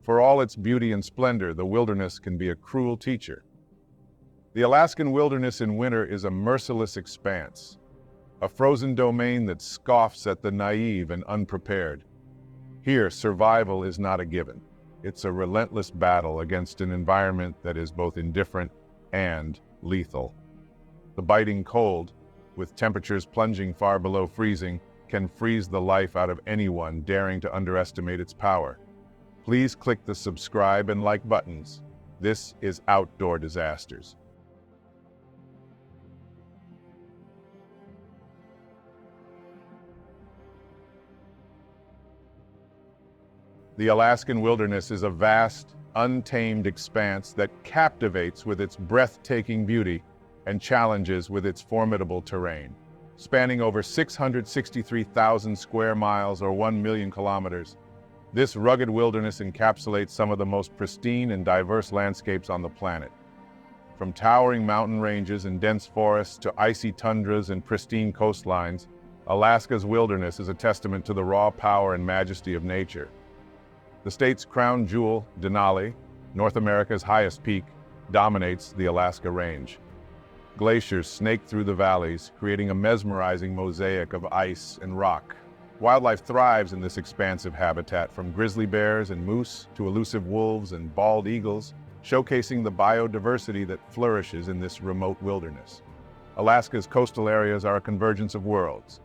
For all its beauty and splendor, the wilderness can be a cruel teacher. The Alaskan wilderness in winter is a merciless expanse, a frozen domain that scoffs at the naive and unprepared. Here, survival is not a given. It's a relentless battle against an environment that is both indifferent and lethal. The biting cold, with temperatures plunging far below freezing, can freeze the life out of anyone daring to underestimate its power. Please click the subscribe and like buttons. This is Outdoor Disasters. The Alaskan wilderness is a vast, untamed expanse that captivates with its breathtaking beauty and challenges with its formidable terrain. Spanning over 663,000 square miles or 1 million kilometers, this rugged wilderness encapsulates some of the most pristine and diverse landscapes on the planet. From towering mountain ranges and dense forests to icy tundras and pristine coastlines, Alaska's wilderness is a testament to the raw power and majesty of nature. The state's crown jewel, Denali, North America's highest peak, dominates the Alaska Range. Glaciers snake through the valleys, creating a mesmerizing mosaic of ice and rock. Wildlife thrives in this expansive habitat, from grizzly bears and moose to elusive wolves and bald eagles, showcasing the biodiversity that flourishes in this remote wilderness. Alaska's coastal areas are a convergence of worlds,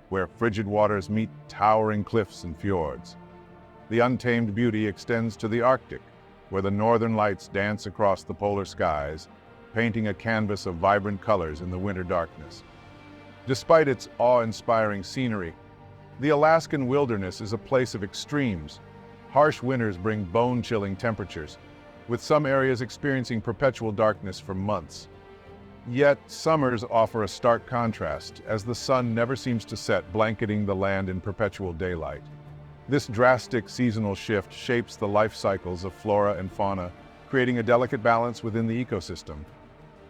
where frigid waters meet towering cliffs and fjords. The untamed beauty extends to the Arctic, where the northern lights dance across the polar skies, painting a canvas of vibrant colors in the winter darkness. Despite its awe-inspiring scenery, the Alaskan wilderness is a place of extremes. Harsh winters bring bone-chilling temperatures, with some areas experiencing perpetual darkness for months. Yet, summers offer a stark contrast, as the sun never seems to set, blanketing the land in perpetual daylight. This drastic seasonal shift shapes the life cycles of flora and fauna, creating a delicate balance within the ecosystem.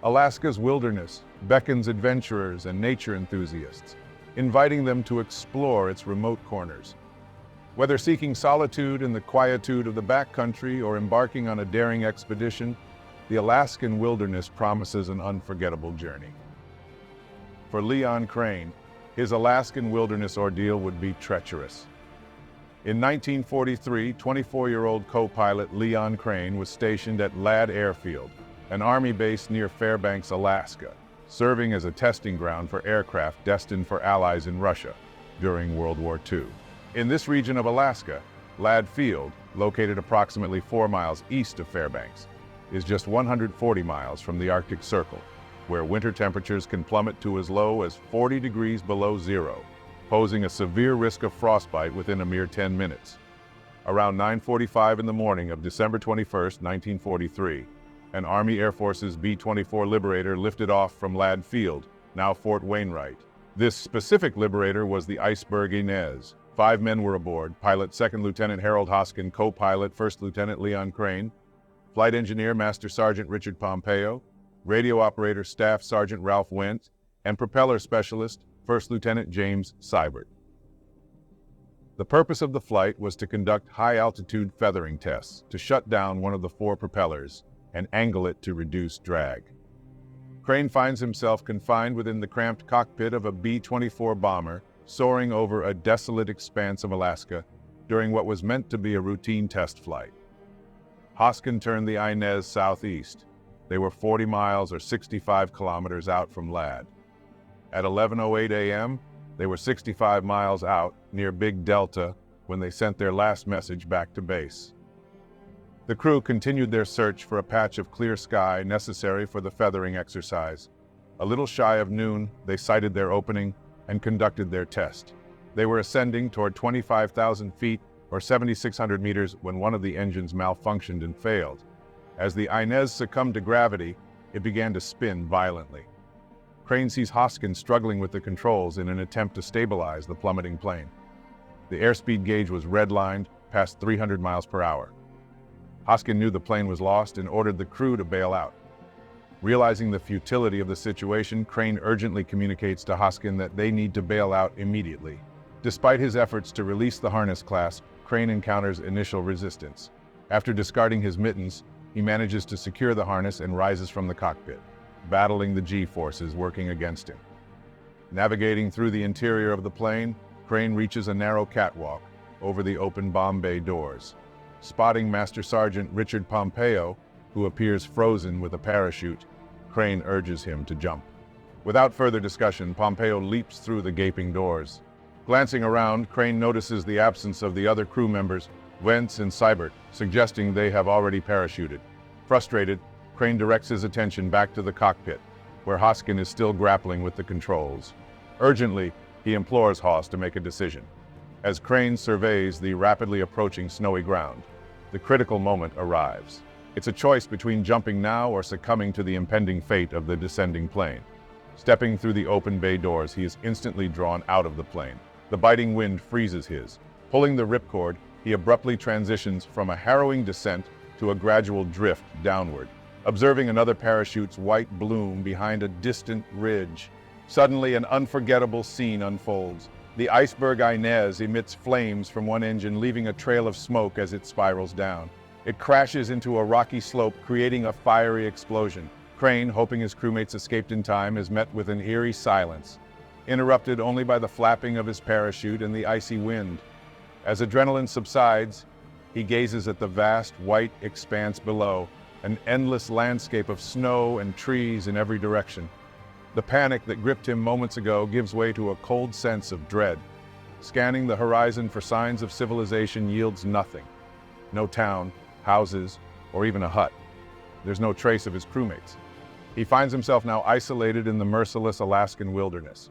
Alaska's wilderness beckons adventurers and nature enthusiasts, inviting them to explore its remote corners. Whether seeking solitude in the quietude of the backcountry or embarking on a daring expedition, the Alaskan wilderness promises an unforgettable journey. For Leon Crane, his Alaskan wilderness ordeal would be treacherous. In 1943, 24-year-old co-pilot Leon Crane was stationed at Ladd Airfield, an Army base near Fairbanks, Alaska, serving as a testing ground for aircraft destined for allies in Russia during World War II. In this region of Alaska, Ladd Field, located approximately 4 miles east of Fairbanks, is just 140 miles from the Arctic Circle, where winter temperatures can plummet to as low as 40 degrees below zero, posing a severe risk of frostbite within a mere 10 minutes. Around 9:45 in the morning of December 21, 1943, an Army Air Force's B-24 Liberator lifted off from Ladd Field, now Fort Wainwright. This specific Liberator was the Iceberg Inez. 5 men were aboard: pilot 2nd Lieutenant Harold Hoskin, co-pilot 1st Lieutenant Leon Crane, flight engineer Master Sergeant Richard Pompeo, radio operator Staff Sergeant Ralph Wendt, and propeller specialist 1st Lieutenant James Seibert. The purpose of the flight was to conduct high-altitude feathering tests to shut down one of the 4 propellers and angle it to reduce drag. Crane finds himself confined within the cramped cockpit of a B-24 bomber soaring over a desolate expanse of Alaska during what was meant to be a routine test flight. Hoskin turned the Inez southeast. They were 40 miles or 65 kilometers out from Ladd. At 11:08 a.m., they were 65 miles out near Big Delta when they sent their last message back to base. The crew continued their search for a patch of clear sky necessary for the feathering exercise. A little shy of noon, they sighted their opening and conducted their test. They were ascending toward 25,000 feet or 7,600 meters when one of the engines malfunctioned and failed. As the Inez succumbed to gravity, it began to spin violently. Crane sees Hoskin struggling with the controls in an attempt to stabilize the plummeting plane. The airspeed gauge was redlined past 300 miles per hour. Hoskin knew the plane was lost and ordered the crew to bail out. Realizing the futility of the situation, Crane urgently communicates to Hoskin that they need to bail out immediately. Despite his efforts to release the harness clasp, Crane encounters initial resistance. After discarding his mittens, he manages to secure the harness and rises from the cockpit, battling the G-forces working against him. Navigating through the interior of the plane, Crane reaches a narrow catwalk over the open bomb bay doors. Spotting Master Sergeant Richard Pompeo, who appears frozen with a parachute, Crane urges him to jump. Without further discussion, Pompeo leaps through the gaping doors. Glancing around, Crane notices the absence of the other crew members, Wentz and Seibert, suggesting they have already parachuted. Frustrated, Crane directs his attention back to the cockpit, where Hoskin is still grappling with the controls. Urgently, he implores Haas to make a decision. As Crane surveys the rapidly approaching snowy ground, the critical moment arrives. It's a choice between jumping now or succumbing to the impending fate of the descending plane. Stepping through the open bay doors, he is instantly drawn out of the plane. The biting wind freezes his. Pulling the ripcord, he abruptly transitions from a harrowing descent to a gradual drift downward, observing another parachute's white bloom behind a distant ridge. Suddenly, an unforgettable scene unfolds. The Iceberg Inez emits flames from one engine, leaving a trail of smoke as it spirals down. It crashes into a rocky slope, creating a fiery explosion. Crane, hoping his crewmates escaped in time, is met with an eerie silence, interrupted only by the flapping of his parachute and the icy wind. As adrenaline subsides, he gazes at the vast white expanse below, an endless landscape of snow and trees in every direction. The panic that gripped him moments ago gives way to a cold sense of dread. Scanning the horizon for signs of civilization yields nothing. No town, houses, or even a hut. There's no trace of his crewmates. He finds himself now isolated in the merciless Alaskan wilderness.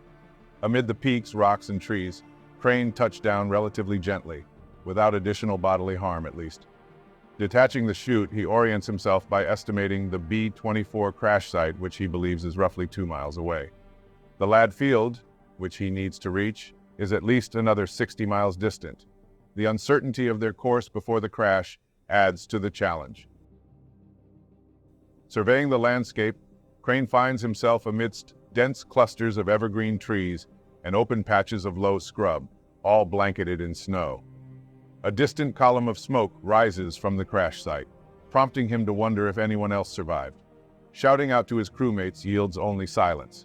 Amid the peaks, rocks, and trees, Crane touched down relatively gently, without additional bodily harm at least. Detaching the chute, he orients himself by estimating the B-24 crash site, which he believes is roughly 2 miles away. The Lad Field, which he needs to reach, is at least another 60 miles distant. The uncertainty of their course before the crash adds to the challenge. Surveying the landscape, Crane finds himself amidst dense clusters of evergreen trees and open patches of low scrub, all blanketed in snow. A distant column of smoke rises from the crash site, prompting him to wonder if anyone else survived. Shouting out to his crewmates yields only silence.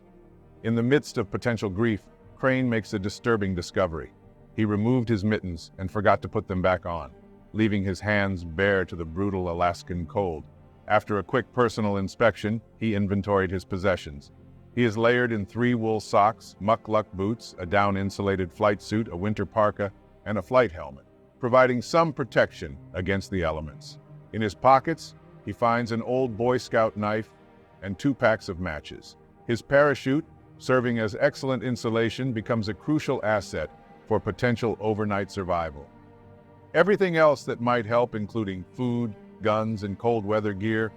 In the midst of potential grief, Crane makes a disturbing discovery. He removed his mittens and forgot to put them back on, leaving his hands bare to the brutal Alaskan cold. After a quick personal inspection, he inventoried his possessions. He is layered in 3 wool socks, muckluck boots, a down-insulated flight suit, a winter parka, and a flight helmet, providing some protection against the elements. In his pockets, he finds an old Boy Scout knife and 2 packs of matches. His parachute, serving as excellent insulation, becomes a crucial asset for potential overnight survival. Everything else that might help, including food, guns, and cold weather gear,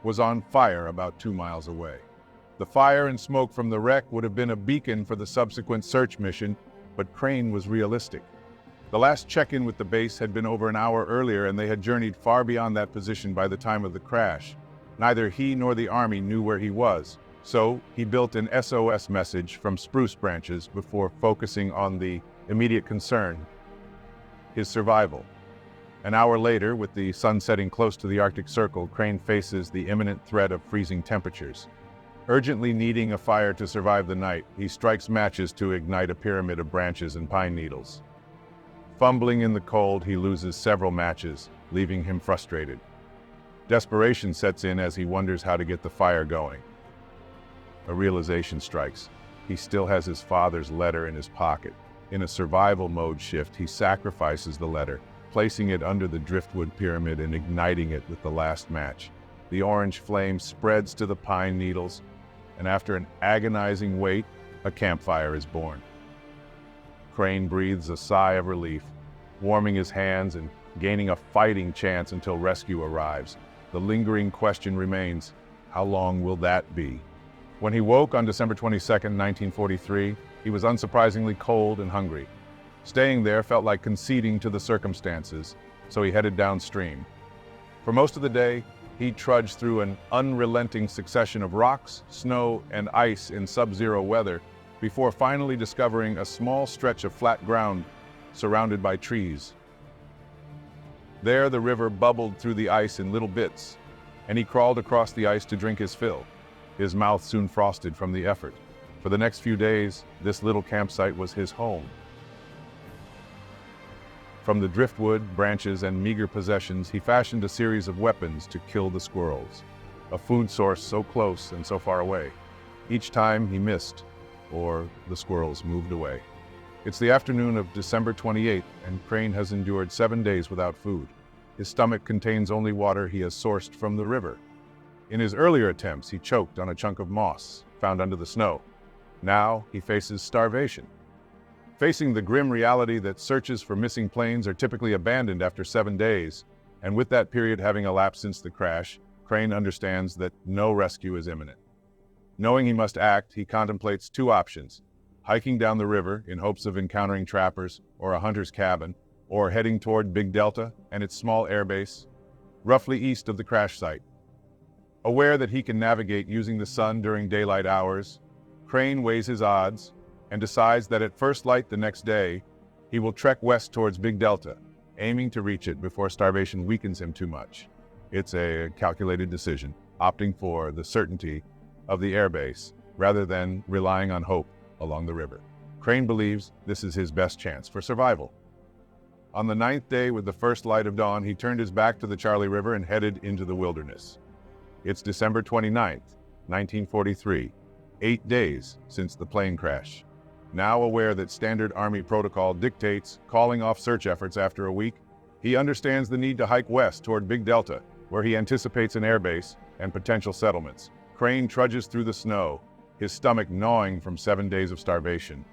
was on fire about 2 miles away. The fire and smoke from the wreck would have been a beacon for the subsequent search mission, but Crane was realistic. The last check-in with the base had been over an hour earlier, and they had journeyed far beyond that position by the time of the crash. Neither he nor the Army knew where he was, so he built an SOS message from spruce branches before focusing on the immediate concern: his survival. An hour later, with the sun setting close to the Arctic Circle, Crane faces the imminent threat of freezing temperatures. Urgently needing a fire to survive the night, he strikes matches to ignite a pyramid of branches and pine needles. Fumbling in the cold, he loses several matches, leaving him frustrated. Desperation sets in as he wonders how to get the fire going. A realization strikes. He still has his father's letter in his pocket. In a survival mode shift, he sacrifices the letter, placing it under the driftwood pyramid and igniting it with the last match. The orange flame spreads to the pine needles, and after an agonizing wait, a campfire is born. Crane breathes a sigh of relief, warming his hands and gaining a fighting chance until rescue arrives. The lingering question remains, how long will that be? When he woke on December 22nd, 1943, he was unsurprisingly cold and hungry. Staying there felt like conceding to the circumstances, so he headed downstream. For most of the day, he trudged through an unrelenting succession of rocks, snow, and ice in sub-zero weather before finally discovering a small stretch of flat ground surrounded by trees. There, the river bubbled through the ice in little bits, and he crawled across the ice to drink his fill. His mouth soon frosted from the effort. For the next few days, this little campsite was his home. From the driftwood, branches, and meager possessions, he fashioned a series of weapons to kill the squirrels, a food source so close and so far away. Each time he missed, or the squirrels moved away. It's the afternoon of December 28th, and Crane has endured 7 days without food. His stomach contains only water he has sourced from the river. In his earlier attempts, he choked on a chunk of moss found under the snow. Now he faces starvation. Facing the grim reality that searches for missing planes are typically abandoned after 7 days, and with that period having elapsed since the crash, Crane understands that no rescue is imminent. Knowing he must act, he contemplates two options: hiking down the river in hopes of encountering trappers or a hunter's cabin, or heading toward Big Delta and its small airbase, roughly east of the crash site. Aware that he can navigate using the sun during daylight hours, Crane weighs his odds and decides that at first light the next day, he will trek west towards Big Delta, aiming to reach it before starvation weakens him too much. It's a calculated decision, opting for the certainty of the airbase rather than relying on hope along the river. Crane believes this is his best chance for survival. On the 9th day, with the first light of dawn, he turned his back to the Charlie River and headed into the wilderness. It's December 29th, 1943, 8 days since the plane crash. Now aware that standard Army protocol dictates calling off search efforts after a week, he understands the need to hike west toward Big Delta, where he anticipates an airbase and potential settlements. Crane trudges through the snow, his stomach gnawing from 7 days of starvation.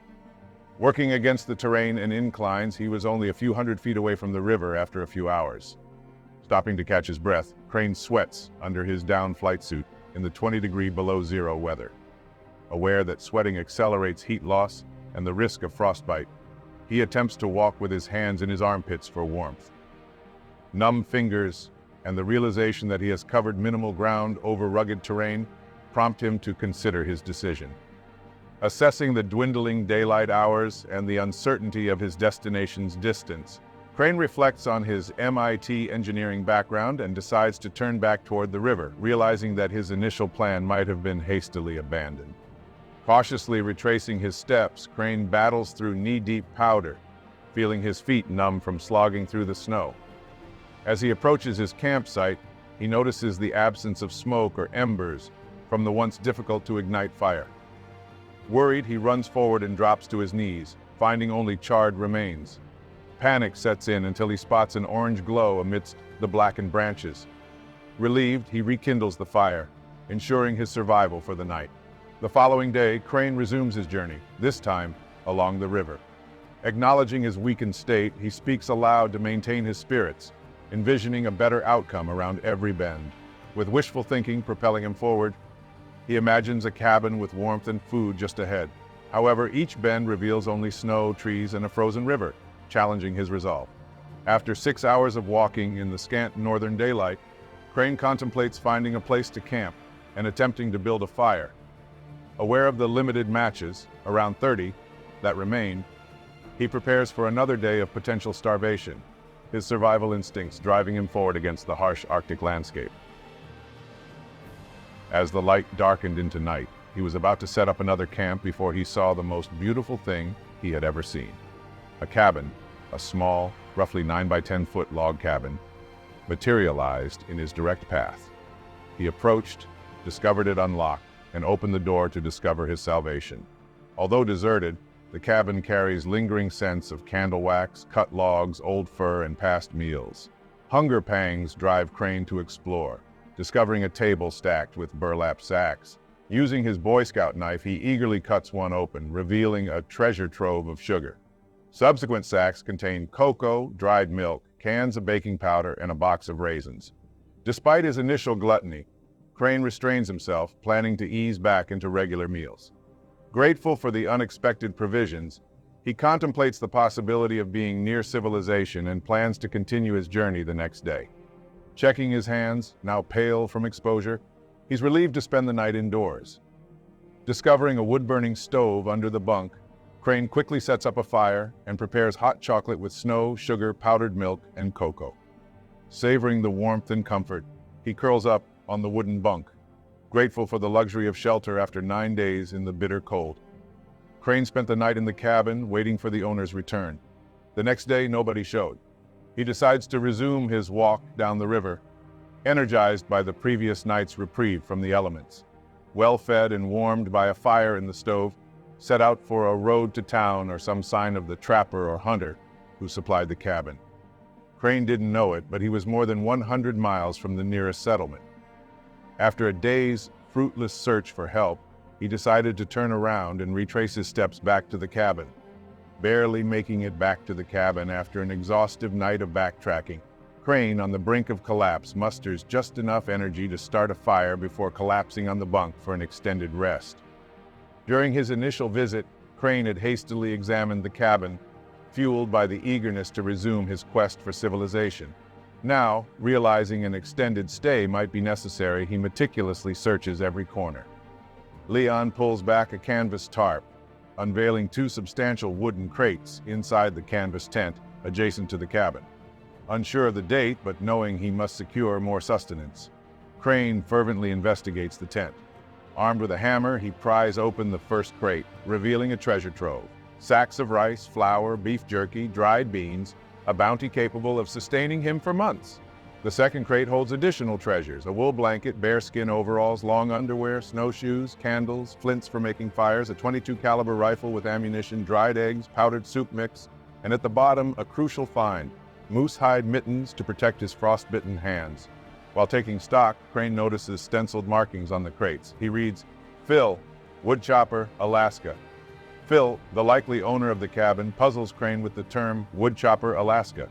Working against the terrain and inclines, he was only a few hundred feet away from the river after a few hours. Stopping to catch his breath, Crane sweats under his down flight suit in the 20-degree below zero weather. Aware that sweating accelerates heat loss and the risk of frostbite, he attempts to walk with his hands in his armpits for warmth. Numb fingers and the realization that he has covered minimal ground over rugged terrain prompt him to consider his decision. Assessing the dwindling daylight hours and the uncertainty of his destination's distance, Crane reflects on his MIT engineering background and decides to turn back toward the river, realizing that his initial plan might have been hastily abandoned. Cautiously retracing his steps, Crane battles through knee-deep powder, feeling his feet numb from slogging through the snow. As he approaches his campsite, he notices the absence of smoke or embers from the once difficult-to-ignite fire. Worried, he runs forward and drops to his knees, finding only charred remains. Panic sets in until he spots an orange glow amidst the blackened branches. Relieved, he rekindles the fire, ensuring his survival for the night. The following day, Crane resumes his journey, this time along the river. Acknowledging his weakened state, he speaks aloud to maintain his spirits, envisioning a better outcome around every bend. With wishful thinking propelling him forward, he imagines a cabin with warmth and food just ahead. However, each bend reveals only snow, trees, and a frozen river, challenging his resolve. After 6 hours of walking in the scant northern daylight, Crane contemplates finding a place to camp and attempting to build a fire. Aware of the limited matches, around 30, that remain, he prepares for another day of potential starvation, his survival instincts driving him forward against the harsh Arctic landscape. As the light darkened into night, he was about to set up another camp before he saw the most beautiful thing he had ever seen. A cabin, a small, roughly 9 by 10 foot log cabin, materialized in his direct path. He approached, discovered it unlocked, and opened the door to discover his salvation. Although deserted, the cabin carries lingering scents of candle wax, cut logs, old fur, and past meals. Hunger pangs drive Crane to explore, discovering a table stacked with burlap sacks. Using his Boy Scout knife, he eagerly cuts one open, revealing a treasure trove of sugar. Subsequent sacks contain cocoa, dried milk, cans of baking powder, and a box of raisins. Despite his initial gluttony, Crane restrains himself, planning to ease back into regular meals. Grateful for the unexpected provisions, he contemplates the possibility of being near civilization and plans to continue his journey the next day. Checking his hands, now pale from exposure, he's relieved to spend the night indoors. Discovering a wood-burning stove under the bunk, Crane quickly sets up a fire and prepares hot chocolate with snow, sugar, powdered milk, and cocoa. Savoring the warmth and comfort, he curls up on the wooden bunk, grateful for the luxury of shelter after 9 days in the bitter cold. Crane spent the night in the cabin, waiting for the owner's return. The next day, nobody showed. He decides to resume his walk down the river, energized by the previous night's reprieve from the elements. Well-fed and warmed by a fire in the stove, set out for a road to town or some sign of the trapper or hunter who supplied the cabin. Crane didn't know it, but he was more than 100 miles from the nearest settlement. After a day's fruitless search for help, he decided to turn around and retrace his steps back to the cabin. Barely making it back to the cabin after an exhaustive night of backtracking, Crane, on the brink of collapse, musters just enough energy to start a fire before collapsing on the bunk for an extended rest. During his initial visit, Crane had hastily examined the cabin, fueled by the eagerness to resume his quest for civilization. Now, realizing an extended stay might be necessary, he meticulously searches every corner. Leon pulls back a canvas tarp, unveiling 2 substantial wooden crates inside the canvas tent adjacent to the cabin. Unsure of the date, but knowing he must secure more sustenance, Crane fervently investigates the tent. Armed with a hammer, he pries open the first crate, revealing a treasure trove. Sacks of rice, flour, beef jerky, dried beans, a bounty capable of sustaining him for months. The second crate holds additional treasures: a wool blanket, bearskin overalls, long underwear, snowshoes, candles, flints for making fires, a .22 caliber rifle with ammunition, dried eggs, powdered soup mix, and at the bottom, a crucial find: moose hide mittens to protect his frostbitten hands. While taking stock, Crane notices stenciled markings on the crates. He reads, "Phil, Woodchopper, Alaska." Phil, the likely owner of the cabin, puzzles Crane with the term Woodchopper, Alaska.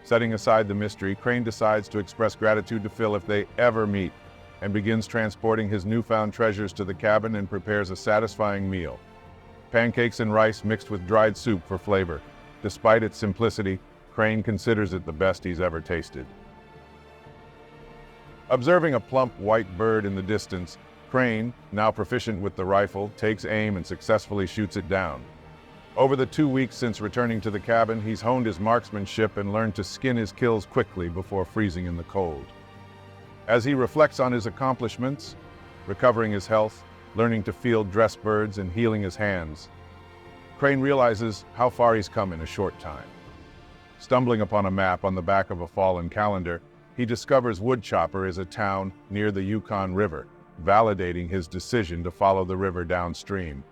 Setting aside the mystery, Crane decides to express gratitude to Phil if they ever meet, and begins transporting his newfound treasures to the cabin and prepares a satisfying meal. Pancakes and rice mixed with dried soup for flavor. Despite its simplicity, Crane considers it the best he's ever tasted. Observing a plump white bird in the distance, Crane, now proficient with the rifle, takes aim and successfully shoots it down. Over the 2 weeks since returning to the cabin, he's honed his marksmanship and learned to skin his kills quickly before freezing in the cold. As he reflects on his accomplishments, recovering his health, learning to field dress birds, and healing his hands, Crane realizes how far he's come in a short time. Stumbling upon a map on the back of a fallen calendar, he discovers Woodchopper is a town near the Yukon River, validating his decision to follow the river downstream.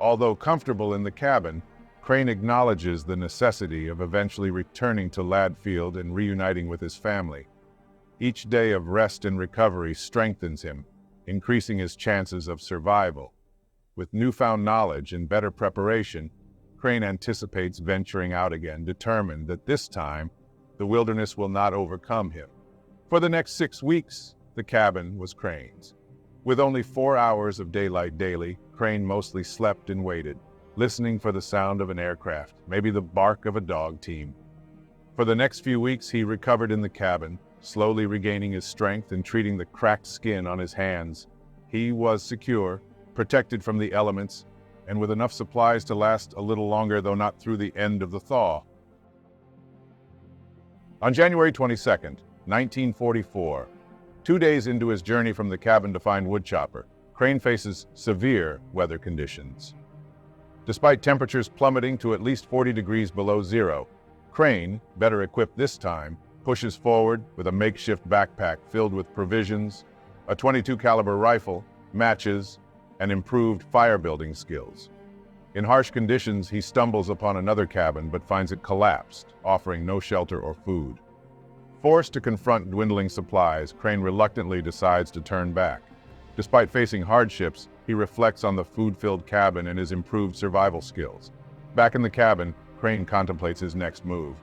Although comfortable in the cabin, Crane acknowledges the necessity of eventually returning to Ladfield and reuniting with his family. Each day of rest and recovery strengthens him, increasing his chances of survival. With newfound knowledge and better preparation, Crane anticipates venturing out again, determined that this time the wilderness will not overcome him. For the next 6 weeks, the cabin was Crane's. With only 4 hours of daylight daily, Crane mostly slept and waited, listening for the sound of an aircraft, maybe the bark of a dog team. For the next few weeks, he recovered in the cabin, slowly regaining his strength and treating the cracked skin on his hands. He was secure, protected from the elements, and with enough supplies to last a little longer, though not through the end of the thaw. On January 22nd, 1944, 2 days into his journey from the cabin to find Woodchopper, Crane faces severe weather conditions. Despite temperatures plummeting to at least 40 degrees below zero, Crane, better equipped this time, pushes forward with a makeshift backpack filled with provisions, a .22 caliber rifle, matches, and improved fire-building skills. In harsh conditions, he stumbles upon another cabin but finds it collapsed, offering no shelter or food. Forced to confront dwindling supplies, Crane reluctantly decides to turn back. Despite facing hardships, he reflects on the food-filled cabin and his improved survival skills. Back in the cabin, Crane contemplates his next move.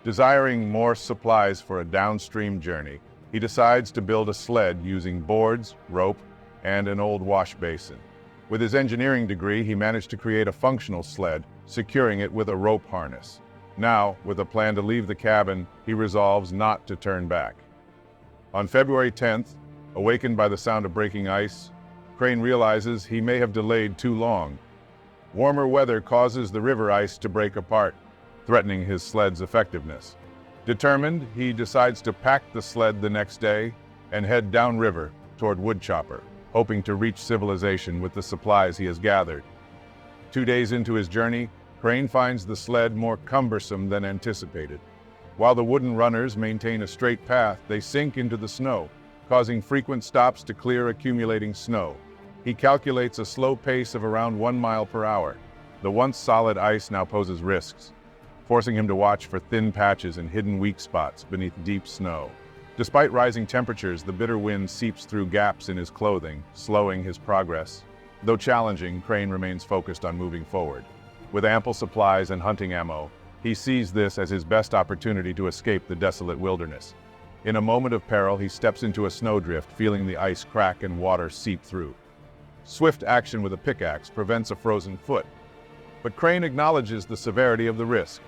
Desiring more supplies for a downstream journey, he decides to build a sled using boards, rope, and an old wash basin. With his engineering degree, he managed to create a functional sled, securing it with a rope harness. Now, with a plan to leave the cabin, he resolves not to turn back. On February 10th, awakened by the sound of breaking ice, Crane realizes he may have delayed too long. Warmer weather causes the river ice to break apart, threatening his sled's effectiveness. Determined, he decides to pack the sled the next day and head downriver toward Woodchopper, hoping to reach civilization with the supplies he has gathered. 2 days into his journey, Crane finds the sled more cumbersome than anticipated. While the wooden runners maintain a straight path, they sink into the snow, causing frequent stops to clear accumulating snow. He calculates a slow pace of around 1 mile per hour. The once solid ice now poses risks, forcing him to watch for thin patches and hidden weak spots beneath deep snow. Despite rising temperatures, the bitter wind seeps through gaps in his clothing, slowing his progress. Though challenging, Crane remains focused on moving forward. With ample supplies and hunting ammo, he sees this as his best opportunity to escape the desolate wilderness. In a moment of peril, he steps into a snowdrift, feeling the ice crack and water seep through. Swift action with a pickaxe prevents a frozen foot, but Crane acknowledges the severity of the risk.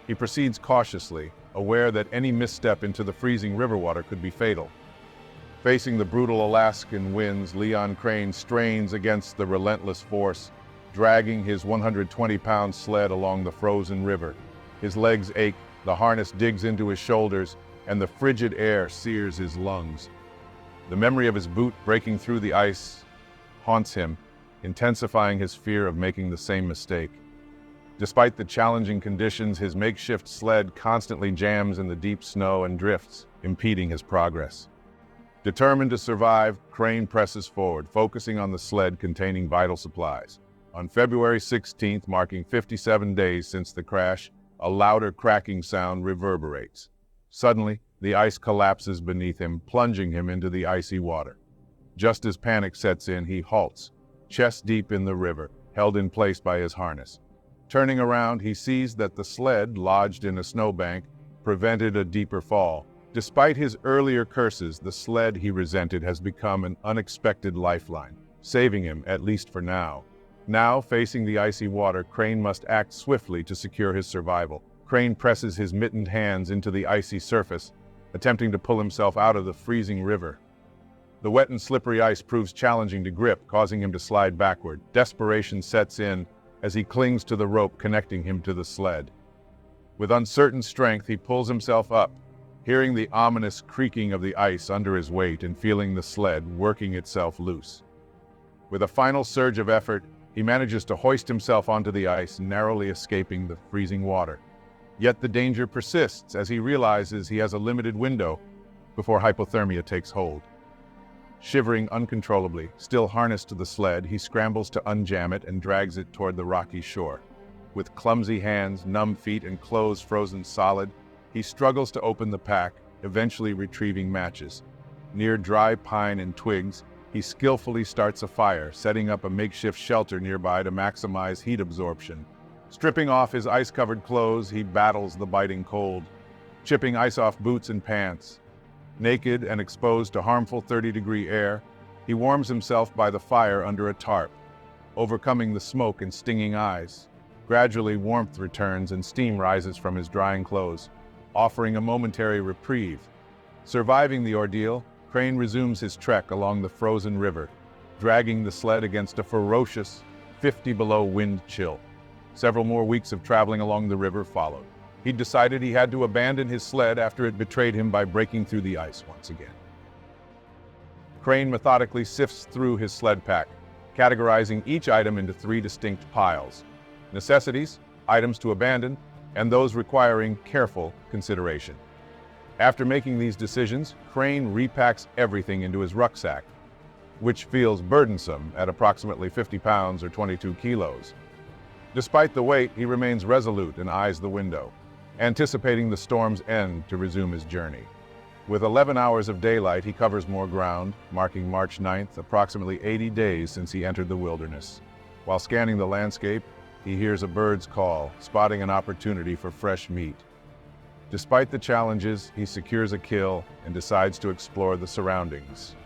He proceeds cautiously, aware that any misstep into the freezing river water could be fatal. Facing the brutal Alaskan winds, Leon Crane strains against the relentless force, dragging his 120-pound sled along the frozen river. His legs ache, the harness digs into his shoulders, and the frigid air sears his lungs. The memory of his boot breaking through the ice haunts him, intensifying his fear of making the same mistake. Despite the challenging conditions, his makeshift sled constantly jams in the deep snow and drifts, impeding his progress. Determined to survive, Crane presses forward, focusing on the sled containing vital supplies. On February 16th, marking 57 days since the crash, a louder cracking sound reverberates. Suddenly, the ice collapses beneath him, plunging him into the icy water. Just as panic sets in, he halts, chest deep in the river, held in place by his harness. Turning around, he sees that the sled, lodged in a snowbank, prevented a deeper fall. Despite his earlier curses, the sled he resented has become an unexpected lifeline, saving him, at least for now. Now, facing the icy water, Crane must act swiftly to secure his survival. Crane presses his mittened hands into the icy surface, attempting to pull himself out of the freezing river. The wet and slippery ice proves challenging to grip, causing him to slide backward. Desperation sets in as he clings to the rope connecting him to the sled. With uncertain strength, he pulls himself up, hearing the ominous creaking of the ice under his weight and feeling the sled working itself loose. With a final surge of effort, he manages to hoist himself onto the ice, narrowly escaping the freezing water. Yet the danger persists as he realizes he has a limited window before hypothermia takes hold. Shivering uncontrollably, still harnessed to the sled, he scrambles to unjam it and drags it toward the rocky shore. With clumsy hands, numb feet, and clothes frozen solid, he struggles to open the pack, eventually retrieving matches. Near dry pine and twigs, he skillfully starts a fire, setting up a makeshift shelter nearby to maximize heat absorption. Stripping off his ice-covered clothes, he battles the biting cold, chipping ice off boots and pants. Naked and exposed to harmful 30-degree air, he warms himself by the fire under a tarp, overcoming the smoke and stinging eyes. Gradually, warmth returns and steam rises from his drying clothes, offering a momentary reprieve. Surviving the ordeal, Crane resumes his trek along the frozen river, dragging the sled against a ferocious 50-below wind chill. Several more weeks of traveling along the river followed. He'd decided he had to abandon his sled after it betrayed him by breaking through the ice once again. Crane methodically sifts through his sled pack, categorizing each item into 3 distinct piles: necessities, items to abandon, and those requiring careful consideration. After making these decisions, Crane repacks everything into his rucksack, which feels burdensome at approximately 50 pounds or 22 kilos. Despite the weight, he remains resolute and eyes the window, anticipating the storm's end to resume his journey. With 11 hours of daylight, he covers more ground, marking March 9th, approximately 80 days since he entered the wilderness. While scanning the landscape, he hears a bird's call, spotting an opportunity for fresh meat. Despite the challenges, he secures a kill and decides to explore the surroundings.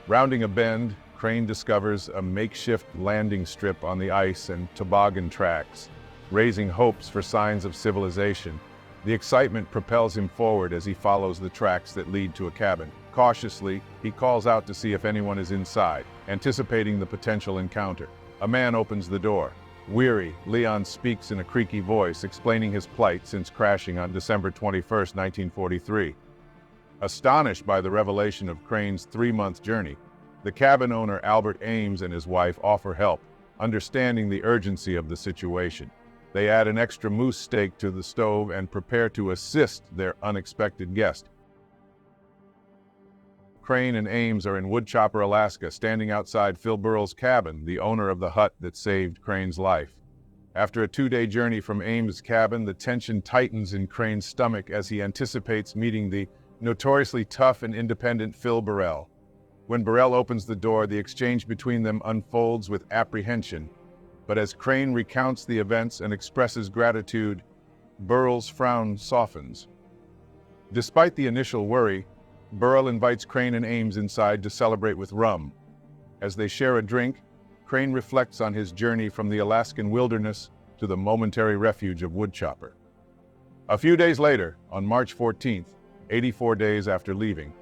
Rounding a bend, Crane discovers a makeshift landing strip on the ice and toboggan tracks, raising hopes for signs of civilization. The excitement propels him forward as he follows the tracks that lead to a cabin. Cautiously, he calls out to see if anyone is inside, anticipating the potential encounter. A man opens the door, Weary, Leon speaks in a creaky voice, explaining his plight since crashing on December 21st, 1943. Astonished by the revelation of Crane's 3-month journey, the cabin owner Albert Ames and his wife offer help, understanding the urgency of the situation. They add an extra moose steak to the stove and prepare to assist their unexpected guest. Crane and Ames are in Woodchopper, Alaska, standing outside Phil Burrell's cabin, the owner of the hut that saved Crane's life. After a 2-day journey from Ames' cabin, the tension tightens in Crane's stomach as he anticipates meeting the notoriously tough and independent Phil Burrell. When Burrell opens the door, the exchange between them unfolds with apprehension. But as Crane recounts the events and expresses gratitude, Burrell's frown softens. Despite the initial worry, Burrell invites Crane and Ames inside to celebrate with rum. As they share a drink, Crane reflects on his journey from the Alaskan wilderness to the momentary refuge of Woodchopper. A few days later, on March 14th, 84 days after leaving,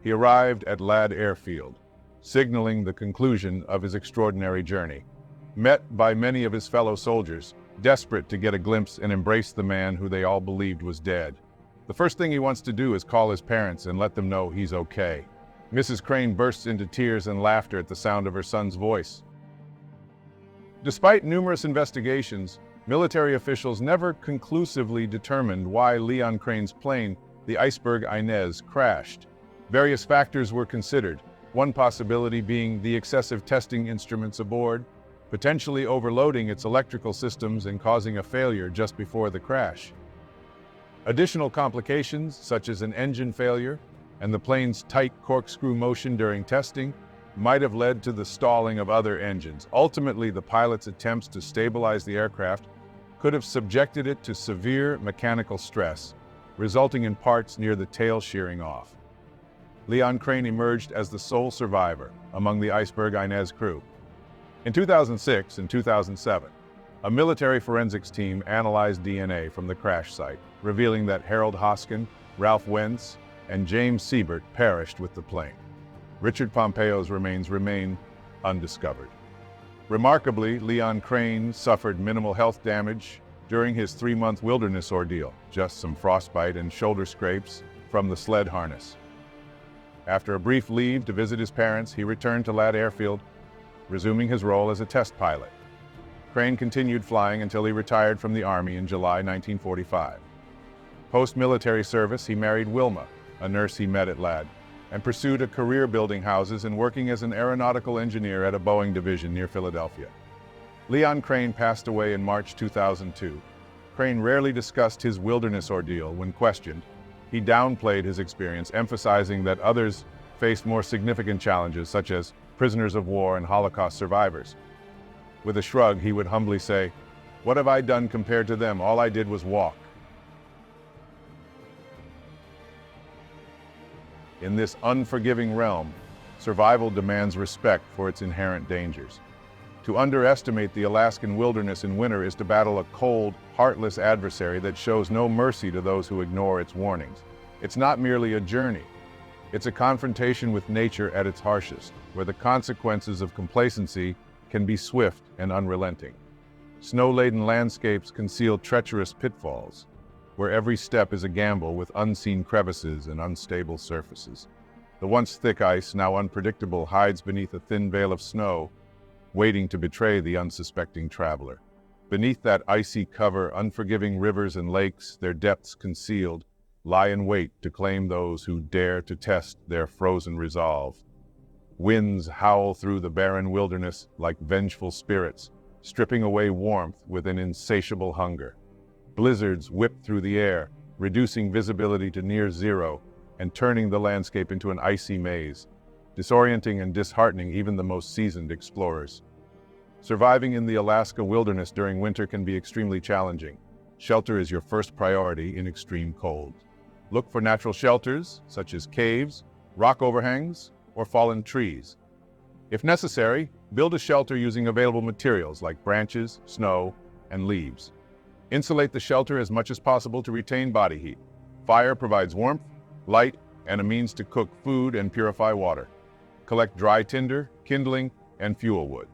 he arrived at Ladd Airfield, signaling the conclusion of his extraordinary journey. Met by many of his fellow soldiers, desperate to get a glimpse and embrace the man who they all believed was dead. The first thing he wants to do is call his parents and let them know he's okay. Mrs. Crane bursts into tears and laughter at the sound of her son's voice. Despite numerous investigations, military officials never conclusively determined why Leon Crane's plane, the Iceberg Inez, crashed. Various factors were considered, one possibility being the excessive testing instruments aboard, potentially overloading its electrical systems and causing a failure just before the crash. Additional complications, such as an engine failure and the plane's tight corkscrew motion during testing, might have led to the stalling of other engines. Ultimately, the pilot's attempts to stabilize the aircraft could have subjected it to severe mechanical stress, resulting in parts near the tail shearing off. Leon Crane emerged as the sole survivor among the Iceberg Inez crew. In 2006 and 2007, a military forensics team analyzed DNA from the crash site, revealing that Harold Hoskin, Ralph Wentz, and James Siebert perished with the plane. Richard Pompeo's remains remain undiscovered. Remarkably, Leon Crane suffered minimal health damage during his 3-month wilderness ordeal, just some frostbite and shoulder scrapes from the sled harness. After a brief leave to visit his parents, he returned to Ladd Airfield, resuming his role as a test pilot. Crane continued flying until he retired from the Army in July 1945. Post-military service, he married Wilma, a nurse he met at Ladd, and pursued a career building houses and working as an aeronautical engineer at a Boeing division near Philadelphia. Leon Crane passed away in March 2002. Crane rarely discussed his wilderness ordeal when questioned. He downplayed his experience, emphasizing that others faced more significant challenges, such as prisoners of war and Holocaust survivors. With a shrug, he would humbly say, "What have I done compared to them? All I did was walk." In this unforgiving realm, survival demands respect for its inherent dangers. To underestimate the Alaskan wilderness in winter is to battle a cold, heartless adversary that shows no mercy to those who ignore its warnings. It's not merely a journey. It's a confrontation with nature at its harshest, where the consequences of complacency can be swift and unrelenting. Snow-laden landscapes conceal treacherous pitfalls, where every step is a gamble with unseen crevices and unstable surfaces. The once thick ice, now unpredictable, hides beneath a thin veil of snow, waiting to betray the unsuspecting traveler. Beneath that icy cover, unforgiving rivers and lakes, their depths concealed, lie in wait to claim those who dare to test their frozen resolve. Winds howl through the barren wilderness like vengeful spirits, stripping away warmth with an insatiable hunger. Blizzards whip through the air, reducing visibility to near zero and turning the landscape into an icy maze, disorienting and disheartening even the most seasoned explorers. Surviving in the Alaska wilderness during winter can be extremely challenging. Shelter is your first priority in extreme cold. Look for natural shelters, such as caves, rock overhangs, or fallen trees. If necessary, build a shelter using available materials like branches, snow, and leaves. Insulate the shelter as much as possible to retain body heat. Fire provides warmth, light, and a means to cook food and purify water. Collect dry tinder, kindling, and fuel wood.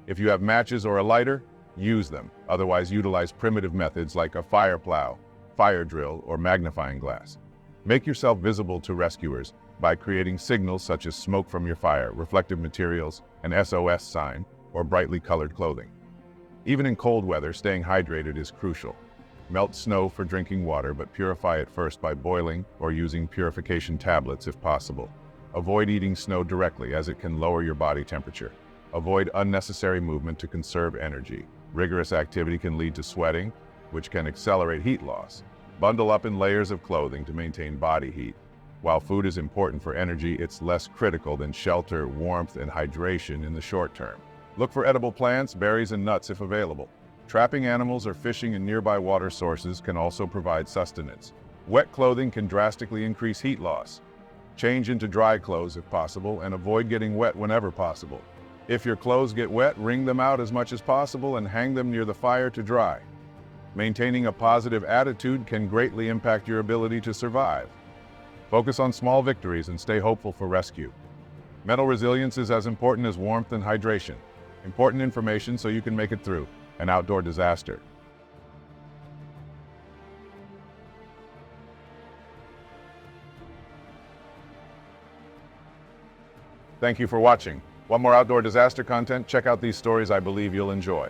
If you have matches or a lighter, use them. Otherwise, utilize primitive methods like a fire plow, fire drill, or magnifying glass. Make yourself visible to rescuers by creating signals such as smoke from your fire, reflective materials, an SOS sign, or brightly colored clothing. Even in cold weather, staying hydrated is crucial. Melt snow for drinking water, but purify it first by boiling or using purification tablets if possible. Avoid eating snow directly, as it can lower your body temperature. Avoid unnecessary movement to conserve energy. Rigorous activity can lead to sweating, which can accelerate heat loss. Bundle up in layers of clothing to maintain body heat. While food is important for energy, it's less critical than shelter, warmth, and hydration in the short term. Look for edible plants, berries, and nuts if available. Trapping animals or fishing in nearby water sources can also provide sustenance. Wet clothing can drastically increase heat loss. Change into dry clothes if possible, and avoid getting wet whenever possible. If your clothes get wet, wring them out as much as possible and hang them near the fire to dry. Maintaining a positive attitude can greatly impact your ability to survive. Focus on small victories and stay hopeful for rescue. Mental resilience is as important as warmth and hydration. Important information so you can make it through an outdoor disaster. Thank you for watching. Want more outdoor disaster content? Check out these stories I believe you'll enjoy.